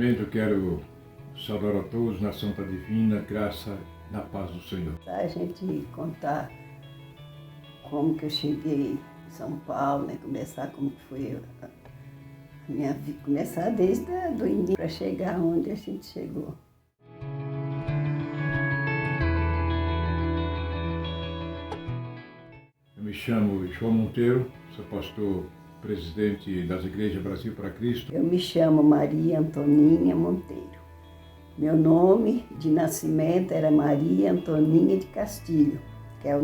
Primeiramente eu quero saudar a todos na Santa Divina Graça, na paz do Senhor. A gente contar como que eu cheguei em São Paulo, né? Começar como que foi a minha vida, começar desde o início para chegar onde a gente chegou. Eu me chamo João Monteiro, sou pastor presidente das Igrejas Brasil para Cristo. Eu me chamo Maria Antoninha Monteiro. Meu nome de nascimento era Maria Antoninha de Castilho, que é o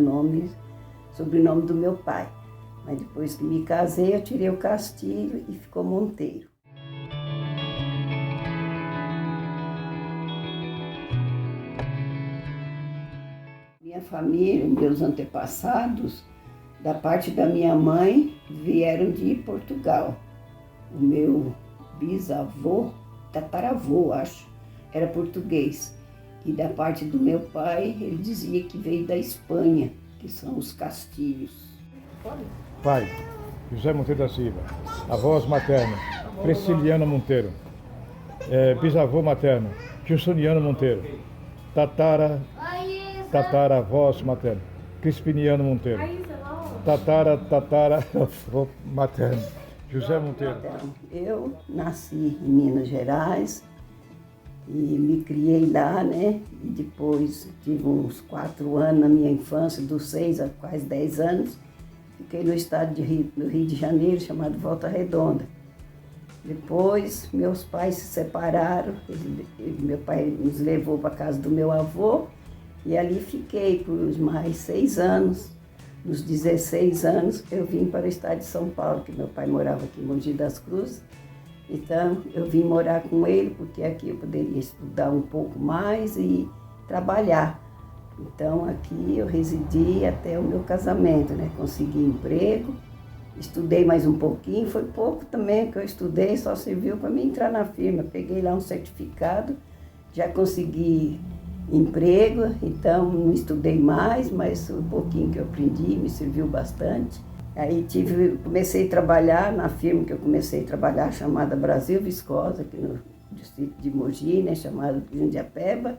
sobrenome do meu pai. Mas depois que me casei, eu tirei o Castilho e ficou Monteiro. Minha família, meus antepassados, da parte da minha mãe, vieram de Portugal. O meu bisavô, tataravô, acho, era português. E da parte do meu pai, ele dizia que veio da Espanha, que são os Castilhos. Pai, José Monteiro da Silva. Avós materna, Prisciliana Monteiro. Bisavô materno, Gilsoniano Monteiro. Tataravós materno, Crispiniano Monteiro. Avô materno, José Monteiro. Então, eu nasci em Minas Gerais e me criei lá, né? E depois tive uns 4 anos na minha infância, dos 6 a quase 10 anos. Fiquei no estado do Rio de Janeiro, chamado Volta Redonda. Depois, meus pais se separaram, meu pai nos levou para a casa do meu avô e ali fiquei por mais 6 anos. Nos 16 anos, eu vim para o estado de São Paulo, que meu pai morava aqui em Mogi das Cruzes. Então, eu vim morar com ele, porque aqui eu poderia estudar um pouco mais e trabalhar. Então, aqui eu residi até o meu casamento, né? Consegui emprego, estudei mais um pouquinho, foi pouco também que eu estudei, só serviu para mim entrar na firma. Peguei lá um certificado, já consegui emprego, então não estudei mais, mas o pouquinho que eu aprendi me serviu bastante. Aí comecei a trabalhar na firma que eu comecei a trabalhar, chamada Brasil Viscosa, aqui no distrito de Mogi, né? Chamada Jundiapeba.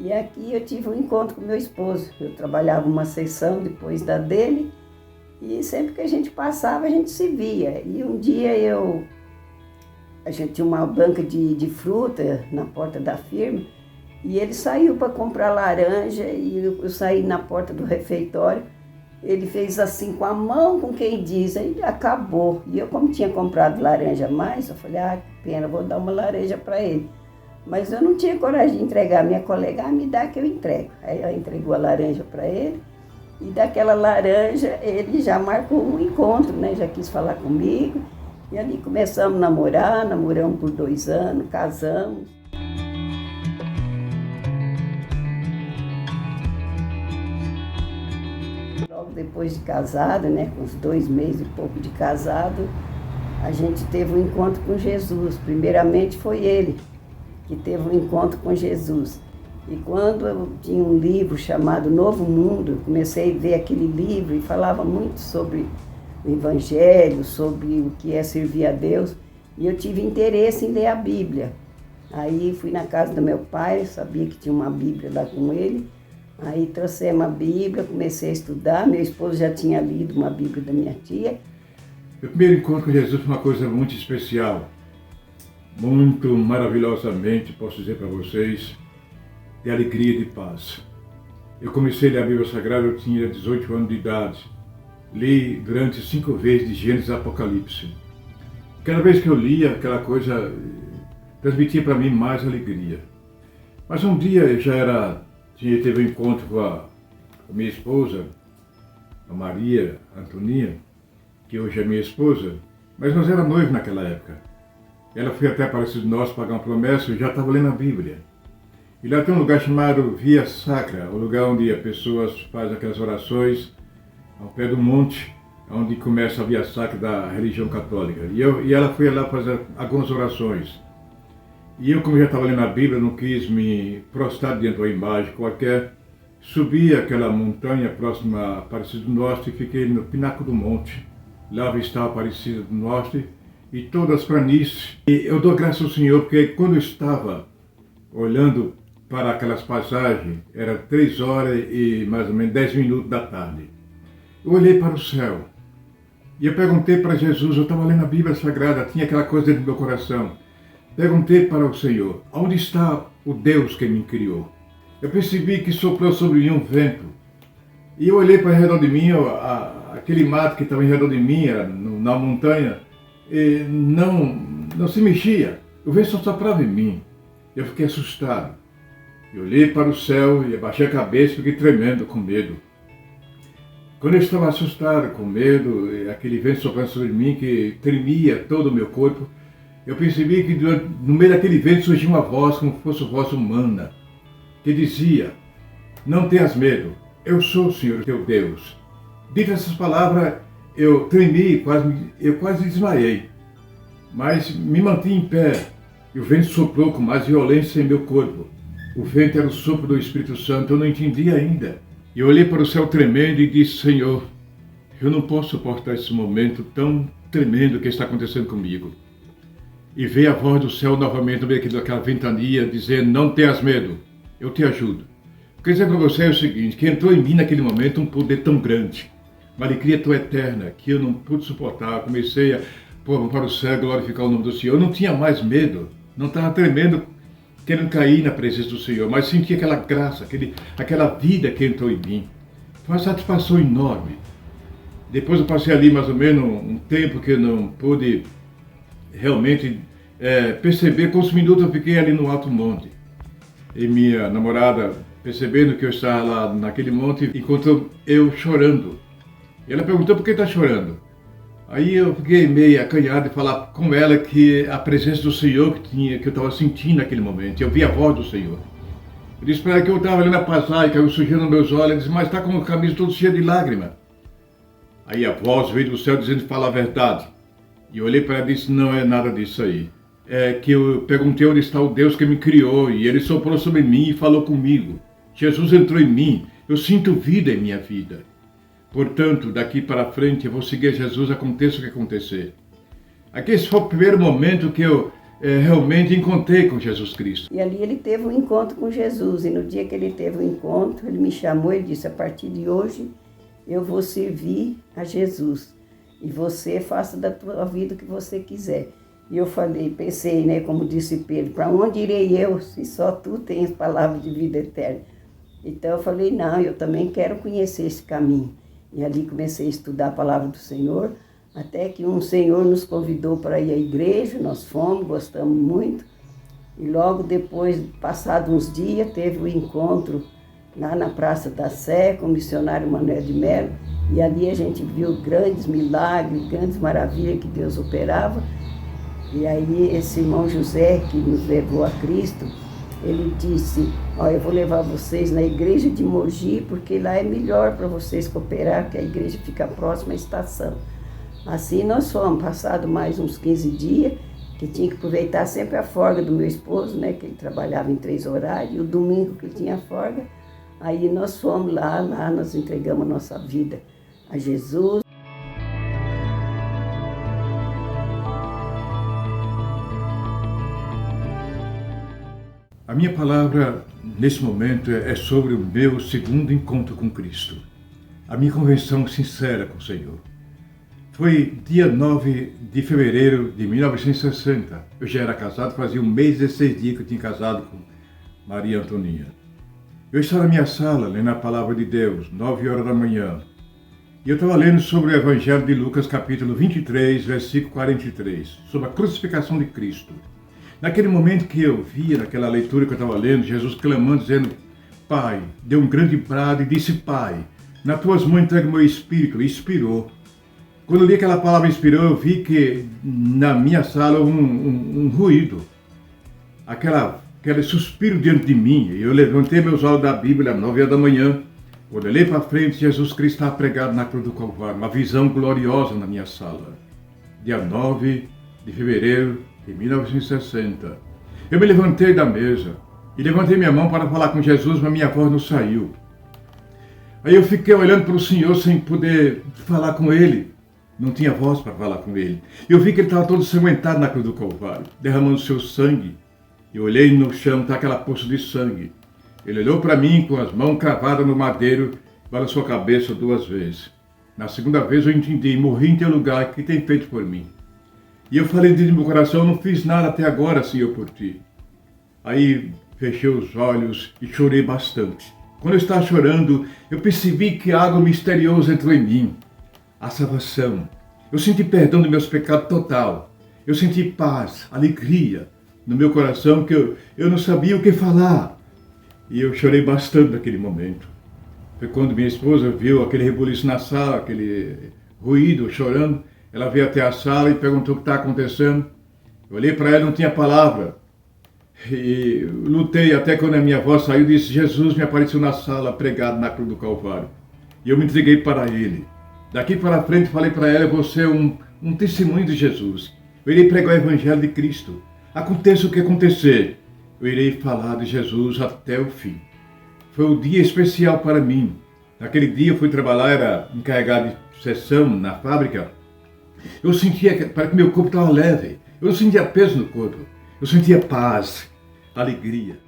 E aqui eu tive um encontro com meu esposo. Eu trabalhava uma sessão depois da dele e sempre que a gente passava a gente se via. E um dia a gente tinha uma banca de fruta na porta da firma e ele saiu para comprar laranja e eu saí na porta do refeitório. Ele fez assim com a mão, com quem diz, aí acabou. E eu, como tinha comprado laranja a mais, eu falei, que pena, vou dar uma laranja para ele. Mas eu não tinha coragem de entregar. Minha colega, me dá que eu entrego. Aí ela entregou a laranja para ele. E daquela laranja, ele já marcou um encontro, né? Já quis falar comigo. E ali começamos a namorar, namoramos por 2 anos, casamos. Logo depois de casado, né? Com uns 2 meses e pouco de casado, a gente teve um encontro com Jesus. Primeiramente foi ele que teve um encontro com Jesus. E quando eu tinha um livro chamado Novo Mundo, eu comecei a ver aquele livro e falava muito sobre o Evangelho, sobre o que é servir a Deus, e eu tive interesse em ler a Bíblia. Aí fui na casa do meu pai, sabia que tinha uma Bíblia lá com ele, aí trouxemos a Bíblia, comecei a estudar, meu esposo já tinha lido uma Bíblia da minha tia. Meu primeiro encontro com Jesus foi uma coisa muito especial. Muito maravilhosamente, posso dizer para vocês, de alegria e de paz. Eu comecei a ler a Bíblia Sagrada, eu tinha 18 anos de idade. Li durante 5 vezes de Gênesis a Apocalipse. Cada vez que eu lia, aquela coisa transmitia para mim mais alegria. Mas um dia eu teve um encontro com a minha esposa, a Maria Antoninha, que hoje é minha esposa, mas nós éramos noivos naquela época. Ela foi até para de nós pagar uma promessa, eu já estava lendo a Bíblia. E lá tem um lugar chamado Via Sacra, o lugar onde as pessoas fazem aquelas orações ao pé do monte, onde começa a via sacra da religião católica. E ela foi lá fazer algumas orações. E eu, como já estava lendo a Bíblia, não quis me prostrar diante de uma imagem qualquer. Subi aquela montanha próxima a Aparecida do Norte e fiquei no pináculo do monte. Lá está a Aparecida do Norte e todas as planícies. E eu dou graças ao Senhor, porque quando eu estava olhando para aquelas passagens, era 3 horas e mais ou menos 10 minutos da tarde. Eu olhei para o céu e eu perguntei para Jesus, eu estava lendo a Bíblia Sagrada, tinha aquela coisa dentro do meu coração. Perguntei para o Senhor, onde está o Deus que me criou? Eu percebi que soprou sobre mim um vento. E eu olhei para redor de mim, aquele mato que estava em redor de mim, na montanha, e não se mexia. O vento só soprava em mim. Eu fiquei assustado. Eu olhei para o céu e abaixei a cabeça e fiquei tremendo com medo. Quando eu estava assustado, com medo, aquele vento soprando sobre mim que tremia todo o meu corpo, eu percebi que no meio daquele vento surgia uma voz, como se fosse uma voz humana, que dizia, não tenhas medo, eu sou o Senhor teu Deus. Dito essas palavras, eu tremi, eu quase desmaiei, mas me mantive em pé, e o vento soprou com mais violência em meu corpo. O vento era o sopro do Espírito Santo, eu não entendi ainda. E eu olhei para o céu tremendo e disse, Senhor, eu não posso suportar esse momento tão tremendo que está acontecendo comigo. E veio a voz do céu novamente no meio daquela ventania, dizendo, não tenhas medo, eu te ajudo. Quer dizer para você o seguinte, que entrou em mim naquele momento um poder tão grande, uma alegria tão eterna, que eu não pude suportar. Eu comecei a pôr para o céu, glorificar o nome do Senhor. Eu não tinha mais medo, não estava tremendo, querendo cair na presença do Senhor, mas senti aquela graça, aquela vida que entrou em mim. Foi uma satisfação enorme. Depois eu passei ali mais ou menos um tempo que eu não pude realmente perceber quantos minutos eu fiquei ali no alto monte. E minha namorada, percebendo que eu estava lá naquele monte, encontrou eu chorando. E ela perguntou por que está chorando. Aí eu fiquei meio acanhado de falar com ela que a presença do Senhor que eu estava sentindo naquele momento. Eu vi a voz do Senhor. Eu disse para ela que eu estava olhando a passagem, caiu surgindo nos meus olhos. Ela disse, mas está com o camisa todo cheio de lágrimas. Aí a voz veio do céu dizendo, fala a verdade. E eu olhei para ela e disse, não é nada disso aí. É que eu perguntei onde está o Deus que me criou e ele soprou sobre mim e falou comigo. Jesus entrou em mim, eu sinto vida em minha vida. Portanto, daqui para frente eu vou seguir Jesus, aconteça o que acontecer. Aqui esse foi o primeiro momento que eu realmente encontrei com Jesus Cristo. E ali ele teve um encontro com Jesus, e no dia que ele teve o encontro, ele me chamou e disse, a partir de hoje eu vou servir a Jesus. E você faça da tua vida o que você quiser. E eu pensei, né, como disse Pedro, para onde irei eu, se só tu tens palavras de vida eterna? Então eu falei, não, eu também quero conhecer esse caminho. E ali comecei a estudar a palavra do Senhor, até que um senhor nos convidou para ir à igreja, nós fomos, gostamos muito. E logo depois, passados uns dias, teve o encontro lá na Praça da Sé com o missionário Manuel de Melo. E ali a gente viu grandes milagres, grandes maravilhas que Deus operava. E aí esse irmão José, que nos levou a Cristo, ele disse, eu vou levar vocês na igreja de Mogi, porque lá é melhor para vocês cooperar, porque a igreja fica próxima à estação. Assim nós fomos, passado mais uns 15 dias, que tinha que aproveitar sempre a folga do meu esposo, né, que ele trabalhava em 3 horários, e o domingo que ele tinha folga, aí nós fomos lá nós entregamos a nossa vida a Jesus. A minha palavra, nesse momento, é sobre o meu segundo encontro com Cristo. A minha convenção sincera com o Senhor. Foi dia 9 de fevereiro de 1960. Eu já era casado, fazia 1 mês e 16 dias que eu tinha casado com Maria Antoninha. Eu estava na minha sala, lendo a palavra de Deus, 9 horas da manhã. E eu estava lendo sobre o Evangelho de Lucas, capítulo 23, versículo 43, sobre a crucificação de Cristo. Naquele momento que eu via, naquela leitura que eu estava lendo, Jesus clamando, dizendo, Pai, deu um grande brado e disse, Pai, nas tuas mãos entrego o meu espírito, e expirou. Quando eu li aquela palavra inspirou, eu vi que na minha sala houve um ruído, aquele suspiro diante de mim. Eu levantei meus olhos da Bíblia às 9 horas da manhã Quando olhei para frente, Jesus Cristo estava pregado na cruz do Calvário, uma visão gloriosa na minha sala. Dia 9 de fevereiro de 1960. Eu me levantei da mesa e levantei minha mão para falar com Jesus, mas minha voz não saiu. Aí eu fiquei olhando para o Senhor sem poder falar com Ele. Não tinha voz para falar com Ele. Eu vi que Ele estava todo ensanguentado na cruz do Calvário, derramando seu sangue. Eu olhei no chão, está aquela poça de sangue. Ele olhou para mim com as mãos cravadas no madeiro, balançou a cabeça 2 vezes. Na segunda vez eu entendi, morri em teu lugar, o que tem feito por mim? E eu falei dentro do meu coração, não fiz nada até agora, Senhor, por ti. Aí fechei os olhos e chorei bastante. Quando eu estava chorando, eu percebi que algo misterioso entrou em mim. A salvação. Eu senti perdão dos meus pecados total. Eu senti paz, alegria no meu coração que eu não sabia o que falar. E eu chorei bastante naquele momento. Foi quando minha esposa viu aquele rebuliço na sala, aquele ruído, chorando. Ela veio até a sala e perguntou o que estava acontecendo. Eu olhei para ela, não tinha palavra. E lutei até quando a minha voz saiu e disse, Jesus me apareceu na sala, pregado na cruz do Calvário. E eu me entreguei para Ele. Daqui para frente falei para ela, você é um testemunho de Jesus. Eu irei pregar o Evangelho de Cristo. Aconteça o que acontecer, eu irei falar de Jesus até o fim. Foi um dia especial para mim. Naquele dia eu fui trabalhar, era encarregado de seção na fábrica. Eu sentia que parece que meu corpo estava leve. Eu não sentia peso no corpo. Eu sentia paz, alegria.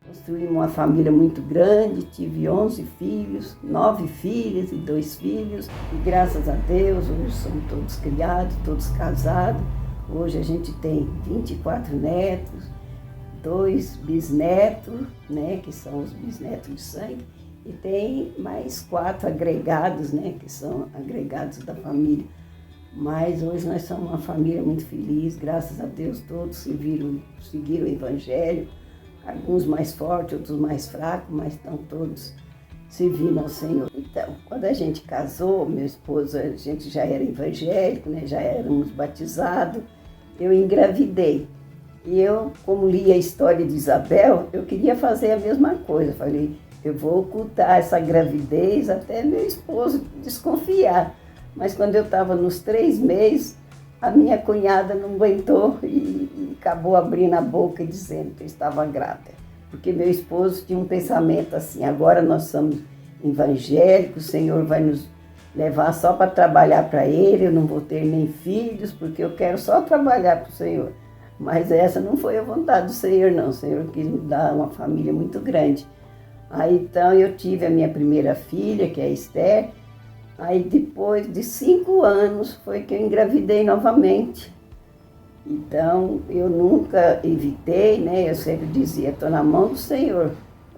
Construí uma família muito grande, tive 11 filhos, 9 filhas e 2 filhos. E graças a Deus, hoje são todos criados, todos casados. Hoje a gente tem 24 netos, 2 bisnetos, né, que são os bisnetos de sangue. E tem mais 4 agregados, né, que são agregados da família. Mas hoje nós somos uma família muito feliz, graças a Deus todos seguiram o Evangelho. Alguns mais fortes, outros mais fracos, mas estão todos servindo ao Senhor. Então, quando a gente casou, meu esposo, a gente já era evangélico, né, já éramos batizados, eu engravidei. E eu, como li a história de Isabel, eu queria fazer a mesma coisa. Falei, eu vou ocultar essa gravidez até meu esposo desconfiar. Mas quando eu estava nos 3 meses, a minha cunhada não aguentou e acabou abrindo a boca e dizendo que eu estava grávida. Porque meu esposo tinha um pensamento assim, agora nós somos evangélicos, o Senhor vai nos levar só para trabalhar para Ele, eu não vou ter nem filhos, porque eu quero só trabalhar para o Senhor. Mas essa não foi a vontade do Senhor, não. O Senhor quis me dar uma família muito grande. Aí então eu tive a minha primeira filha, que é a Esther. Aí depois de 5 anos foi que eu engravidei novamente. Então eu nunca evitei, né? Eu sempre dizia, estou na mão do Senhor.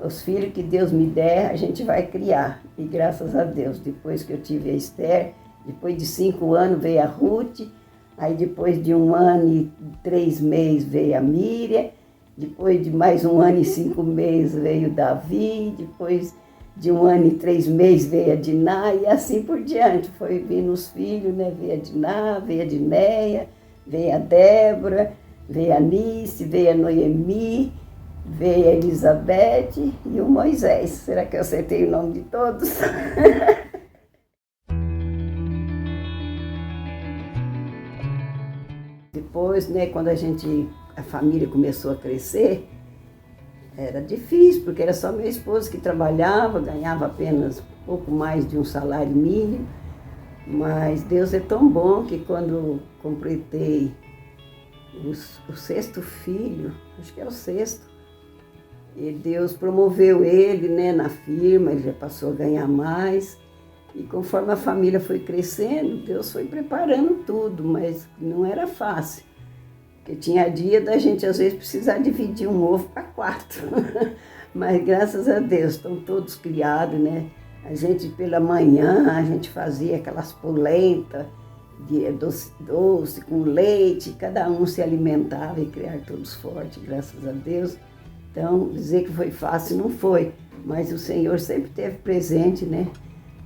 Os filhos que Deus me der, a gente vai criar. E graças a Deus, depois que eu tive a Esther, depois de 5 anos veio a Ruth, aí depois de 1 ano e 3 meses veio a Miriam, depois de mais 1 ano e 5 meses veio o Davi, depois de 1 ano e 3 meses veio a Diná, e assim por diante. Foi vindo os filhos, né? Veio a Diná, veio a Dinéia, veio a Débora, veio a Nice, veio a Noemi, veio a Elizabeth e o Moisés. Será que eu acertei o nome de todos? Depois, né, quando a família começou a crescer, era difícil, porque era só meu esposo que trabalhava, ganhava apenas pouco mais de um salário mínimo. Mas Deus é tão bom que quando completei o 6º filho, acho que é o 6º, e Deus promoveu ele, né, na firma, ele já passou a ganhar mais. E conforme a família foi crescendo, Deus foi preparando tudo, mas não era fácil. Porque tinha dia da gente, às vezes, precisar dividir um ovo para 4. Mas, graças a Deus, estão todos criados, né? A gente, pela manhã, a gente fazia aquelas polentas de doce com leite, cada um se alimentava e criar todos fortes, graças a Deus. Então, dizer que foi fácil não foi, mas o Senhor sempre esteve presente, né?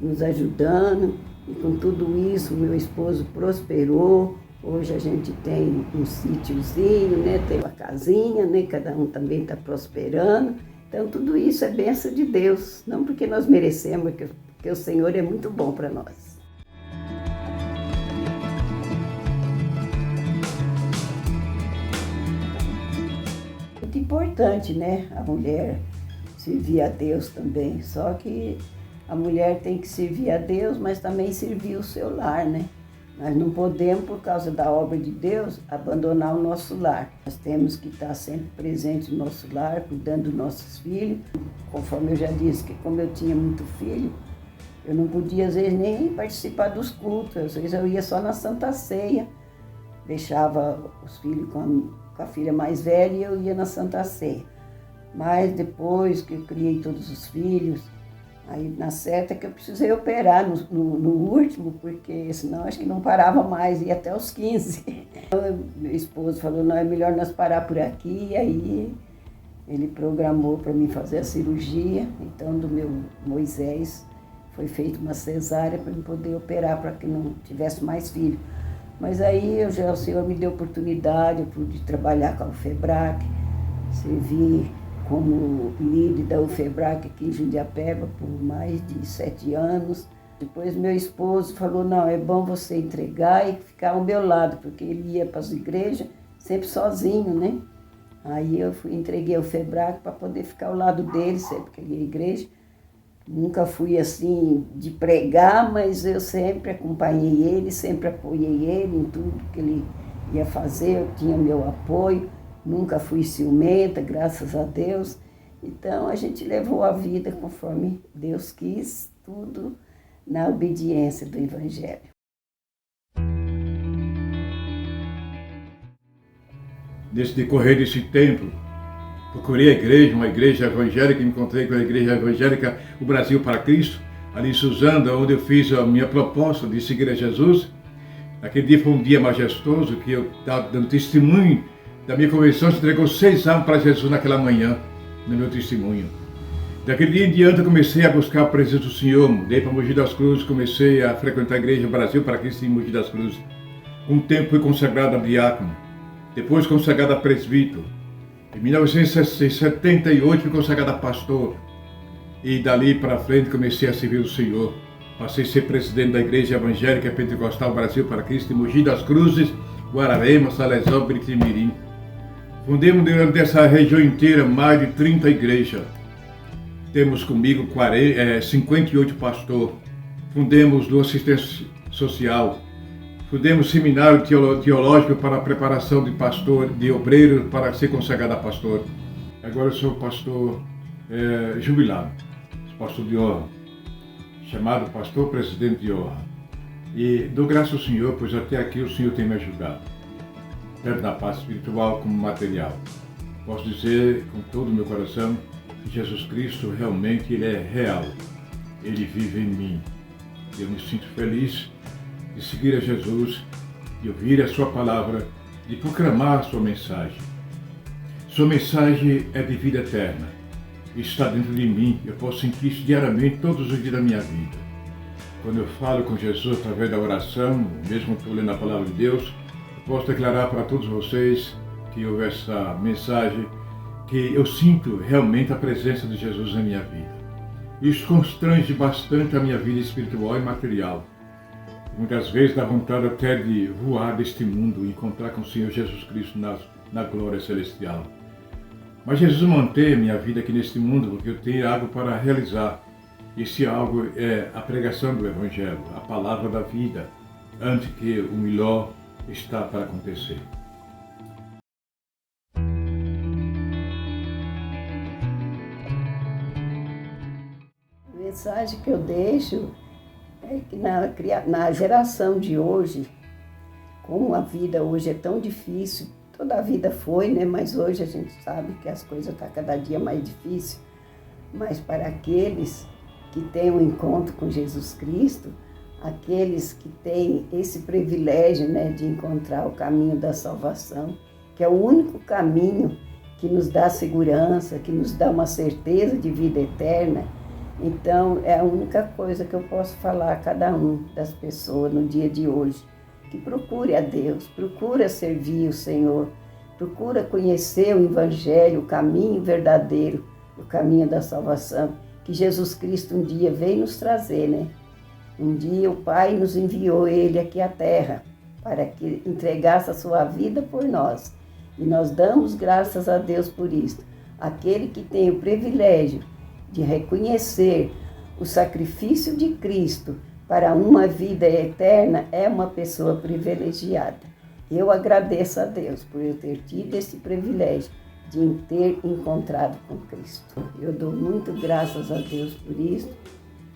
Nos ajudando, e com tudo isso, meu esposo prosperou, Hoje a gente tem um sítiozinho, né? Tem uma casinha, né? Cada um também está prosperando. Então tudo isso é bênção de Deus, não porque nós merecemos, porque o Senhor é muito bom para nós. Muito importante, né? A mulher servir a Deus também, só que a mulher tem que servir a Deus, mas também servir o seu lar, né? Nós não podemos, por causa da obra de Deus, abandonar o nosso lar. Nós temos que estar sempre presentes no nosso lar, cuidando dos nossos filhos. Conforme eu já disse, que como eu tinha muito filho, eu não podia, às vezes, nem participar dos cultos. Às vezes eu ia só na Santa Ceia, deixava os filhos com a filha mais velha e eu ia na Santa Ceia. Mas depois que eu criei todos os filhos, aí na certa que eu precisei operar no último, porque senão acho que não parava mais, ia até os 15. Então, meu esposo falou, não, é melhor nós parar por aqui, e aí ele programou para mim fazer a cirurgia. Então do meu Moisés foi feita uma cesárea para eu poder operar, para que não tivesse mais filho. Mas aí o Senhor me deu oportunidade, eu pude trabalhar com a UFEBRAC, servir como líder da UFEBRAC aqui em Jundiapeba por mais de 7 anos. Depois meu esposo falou, não, é bom você entregar e ficar ao meu lado, porque ele ia para as igrejas sempre sozinho, né? Aí eu entreguei a UFEBRAC para poder ficar ao lado dele, sempre que ele ia à igreja. Nunca fui assim de pregar, mas eu sempre acompanhei ele, sempre apoiei ele em tudo que ele ia fazer, eu tinha meu apoio. Nunca fui ciumenta, graças a Deus. Então, a gente levou a vida conforme Deus quis, tudo na obediência do Evangelho. Nesse decorrer desse tempo, procurei a igreja, uma igreja evangélica, encontrei com a igreja evangélica O Brasil para Cristo, ali em Suzano, onde eu fiz a minha proposta de seguir a Jesus. Aquele dia foi um dia majestoso, que eu estava dando testemunho da minha conversão, se entregou 6 anos para Jesus naquela manhã, no meu testemunho. Daquele dia em diante eu comecei a buscar a presença do Senhor, mudei para Mogi das Cruzes, comecei a frequentar a igreja Brasil para Cristo em Mogi das Cruzes. Um tempo fui consagrado a diácono, depois consagrado a presbítero. Em 1978 fui consagrado a pastor e dali para frente comecei a servir o Senhor. Passei a ser presidente da Igreja Evangélica Pentecostal Brasil para Cristo em Mogi das Cruzes, Guararema, Salesópolis e Mirim. Fundemos durante essa região inteira mais de 30 igrejas. Temos comigo 58 pastores. Fundemos do assistência social. Fundemos seminário teológico para a preparação de pastor, de obreiro para ser consagrado a pastor. Agora eu sou pastor jubilado, pastor de honra, chamado pastor presidente de honra. E dou graças ao Senhor, pois até aqui o Senhor tem me ajudado, tanto na parte espiritual como material. Posso dizer com todo o meu coração que Jesus Cristo realmente Ele é real. Ele vive em mim. Eu me sinto feliz de seguir a Jesus, de ouvir a sua palavra, de proclamar a sua mensagem. Sua mensagem é de vida eterna. Está dentro de mim. Eu posso sentir isso diariamente, todos os dias da minha vida. Quando eu falo com Jesus através da oração, mesmo estou lendo a palavra de Deus, eu posso declarar para todos vocês que houve essa mensagem, que eu sinto realmente a presença de Jesus na minha vida. Isso constrange bastante a minha vida espiritual e material. Muitas vezes dá vontade até de voar deste mundo e encontrar com o Senhor Jesus Cristo na glória celestial. Mas Jesus mantém a minha vida aqui neste mundo porque eu tenho algo para realizar. Esse algo é a pregação do Evangelho, a palavra da vida, antes que o melhor está para acontecer. A mensagem que eu deixo é que na geração de hoje, como a vida hoje é tão difícil, toda a vida foi, né? Mas hoje a gente sabe que as coisas estão cada dia mais difíceis. Mas para aqueles que têm um encontro com Jesus Cristo, aqueles que têm esse privilégio, né, de encontrar o caminho da salvação, que é o único caminho que nos dá segurança, que nos dá uma certeza de vida eterna. Então, é a única coisa que eu posso falar a cada um das pessoas no dia de hoje. que procure a Deus, procura servir o Senhor, procura conhecer o Evangelho, o caminho verdadeiro, o caminho da salvação, que Jesus Cristo um dia veio nos trazer, né? Um dia o Pai nos enviou Ele aqui à terra para que entregasse a sua vida por nós. E nós damos graças a Deus por isso. Aquele que tem o privilégio de reconhecer o sacrifício de Cristo para uma vida eterna é uma pessoa privilegiada. Eu agradeço a Deus por eu ter tido esse privilégio de ter encontrado com Cristo. Eu dou muito graças a Deus por isso,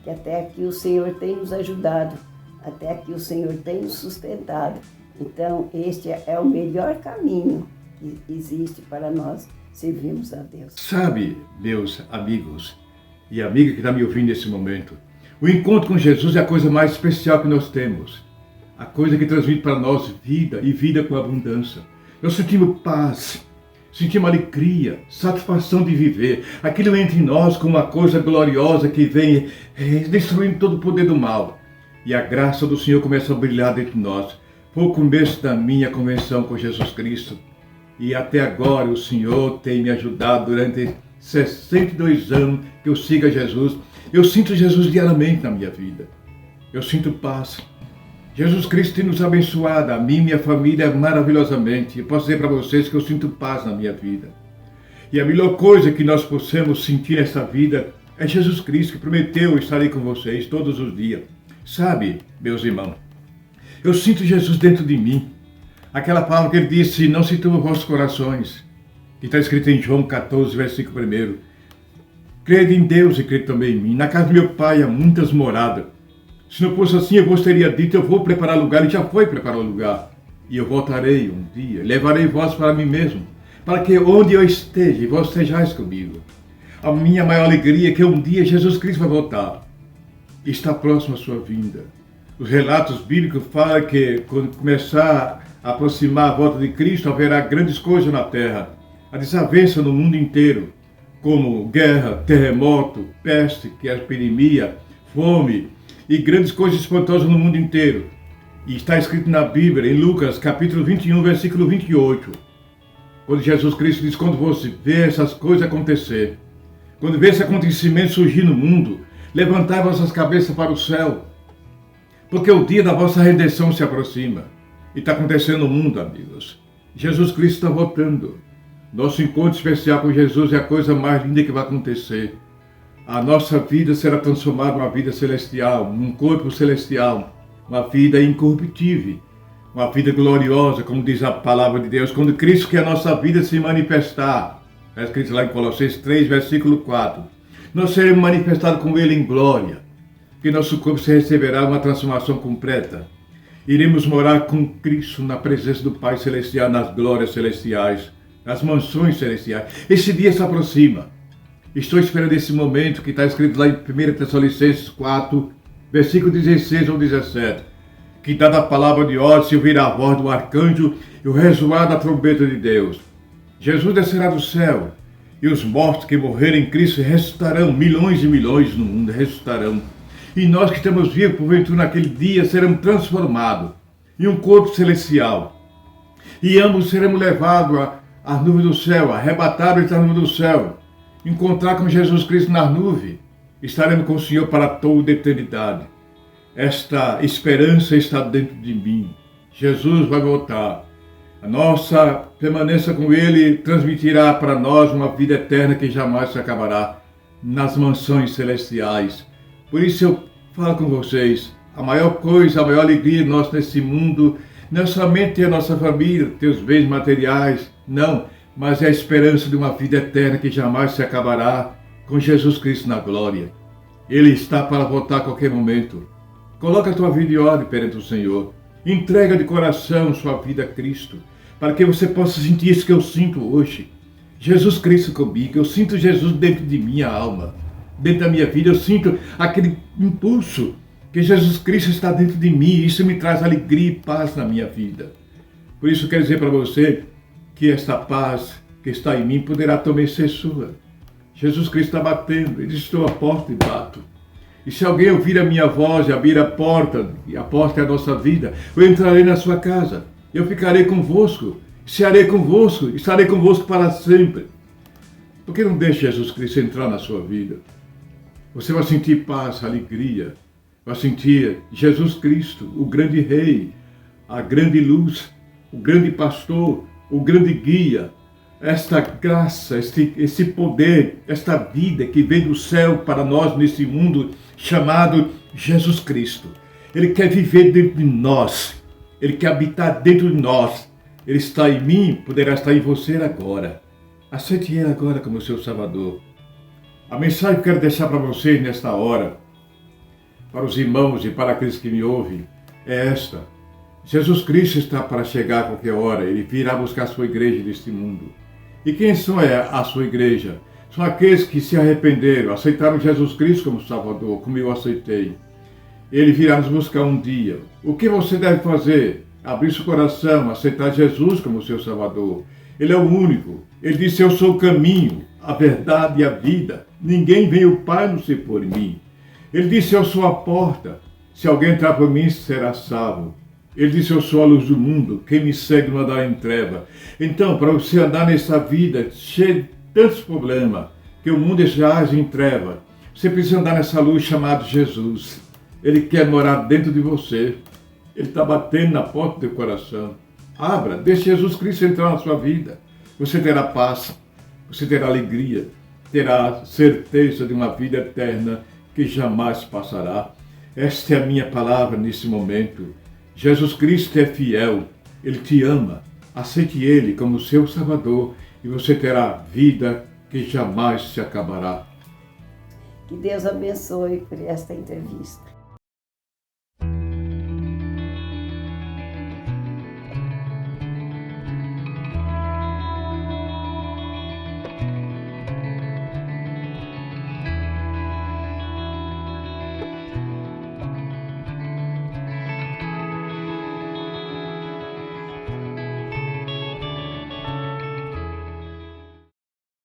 que até aqui o Senhor tem nos ajudado, até aqui o Senhor tem nos sustentado. Então, este é o melhor caminho que existe para nós servirmos a Deus. Sabe, meus amigos e amiga que está me ouvindo nesse momento, o encontro com Jesus é a coisa mais especial que nós temos. A coisa que transmite para nós vida e vida com abundância. Nós sentimos paz, sentimos alegria, satisfação de viver. Aquilo entre nós como uma coisa gloriosa que vem destruindo todo o poder do mal. E a graça do Senhor começa a brilhar dentro de nós. Foi o começo da minha convenção com Jesus Cristo. E até agora o Senhor tem me ajudado durante 62 anos que eu sigo a Jesus. Eu sinto Jesus diariamente na minha vida. Eu sinto paz. Jesus Cristo tem nos abençoado, a mim e minha família maravilhosamente. Eu posso dizer para vocês que eu sinto paz na minha vida. E a melhor coisa que nós possamos sentir nessa vida é Jesus Cristo, que prometeu estar aí com vocês todos os dias. Sabe, meus irmãos, eu sinto Jesus dentro de mim. Aquela palavra que ele disse, não se turbe os vossos corações, que está escrito em João 14, versículo 1. Crede em Deus e crede também em mim. Na casa do meu pai há muitas moradas. Se não fosse assim, eu vos teria dito, eu vou preparar lugar, e já foi preparar o lugar. E eu voltarei um dia, levarei vós para mim mesmo, para que onde eu esteja, vós estejais comigo. A minha maior alegria é que um dia Jesus Cristo vai voltar. E está próximo a sua vinda. Os relatos bíblicos falam que quando começar a aproximar a volta de Cristo, haverá grandes coisas na terra. A desavença no mundo inteiro, como guerra, terremoto, peste, que é a epidemia, fome, e grandes coisas espantosas no mundo inteiro. E está escrito na Bíblia, em Lucas, capítulo 21, versículo 28. Quando Jesus Cristo diz, quando você vê essas coisas acontecer, quando vê esse acontecimento surgir no mundo, levantai vossas cabeças para o céu, porque o dia da vossa redenção se aproxima. E está acontecendo no mundo, amigos. Jesus Cristo está voltando. Nosso encontro especial com Jesus é a coisa mais linda que vai acontecer. A nossa vida será transformada em uma vida celestial, num corpo celestial, uma vida incorruptível, uma vida gloriosa, como diz a palavra de Deus, quando Cristo quer a nossa vida se manifestar. Está escrito lá em Colossenses 3, versículo 4. Nós seremos manifestados com Ele em glória, que nosso corpo se receberá uma transformação completa. Iremos morar com Cristo na presença do Pai Celestial, nas glórias celestiais, nas mansões celestiais. Esse dia se aproxima. Estou esperando esse momento que está escrito lá em 1 Tessalonicenses 4, versículo 16 ou 17. Que dada a palavra de ordem, se ouvir a voz do arcanjo e o ressoar da trombeta de Deus. Jesus descerá do céu, e os mortos que morrerem em Cristo ressuscitarão, milhões e milhões no mundo ressuscitarão. E nós que estamos vivos, porventura, naquele dia, seremos transformados em um corpo celestial. E ambos seremos levados às nuvens do céu, arrebatados às nuvens do céu. Encontrar com Jesus Cristo nas nuvens, estaremos com o Senhor para toda a eternidade. Esta esperança está dentro de mim. Jesus vai voltar. A nossa permanência com Ele transmitirá para nós uma vida eterna que jamais se acabará nas mansões celestiais. Por isso eu falo com vocês, a maior coisa, a maior alegria nossa nesse mundo, não é somente ter a nossa família, ter os bens materiais, não, mas é a esperança de uma vida eterna que jamais se acabará com Jesus Cristo na glória. Ele está para voltar a qualquer momento. Coloca a tua vida em ordem perante o Senhor. Entrega de coração sua vida a Cristo, para que você possa sentir isso que eu sinto hoje. Jesus Cristo comigo, eu sinto Jesus dentro de minha alma, dentro da minha vida, eu sinto aquele impulso que Jesus Cristo está dentro de mim. Isso me traz alegria e paz na minha vida. Por isso eu quero dizer para você que esta paz que está em mim poderá também ser sua. Jesus Cristo está batendo, ele estou à porta e bato. E se alguém ouvir a minha voz e abrir a porta, e a porta é a nossa vida, eu entrarei na sua casa, eu ficarei convosco, cearei convosco, estarei convosco para sempre. Por que não deixe Jesus Cristo entrar na sua vida? Você vai sentir paz, alegria, vai sentir Jesus Cristo, o grande Rei, a grande luz, o grande pastor, o grande guia, esta graça, esse poder, esta vida que vem do céu para nós nesse mundo chamado Jesus Cristo. Ele quer viver dentro de nós, Ele quer habitar dentro de nós. Ele está em mim, poderá estar em você agora. Aceite Ele agora como seu Salvador. A mensagem que eu quero deixar para vocês nesta hora, para os irmãos e para aqueles que me ouvem, é esta. Jesus Cristo está para chegar a qualquer hora. Ele virá buscar a sua igreja neste mundo. E quem são a sua igreja? São aqueles que se arrependeram, aceitaram Jesus Cristo como Salvador, como eu aceitei. Ele virá nos buscar um dia. O que você deve fazer? Abrir seu coração, aceitar Jesus como seu Salvador. Ele é o único. Ele disse, eu sou o caminho, a verdade e a vida. Ninguém vem ao Pai não se for em mim. Ele disse, eu sou a porta. Se alguém entrar por mim, será salvo. Ele disse, eu sou a luz do mundo, quem me segue não andará em treva. Então, para você andar nessa vida cheia de tantos problemas, que o mundo já age em treva, você precisa andar nessa luz chamada Jesus. Ele quer morar dentro de você. Ele está batendo na porta do teu coração. Abra, deixe Jesus Cristo entrar na sua vida. Você terá paz, você terá alegria, terá certeza de uma vida eterna que jamais passará. Esta é a minha palavra nesse momento. Jesus Cristo é fiel, Ele te ama. Aceite Ele como seu Salvador e você terá vida que jamais se acabará. Que Deus abençoe por esta entrevista.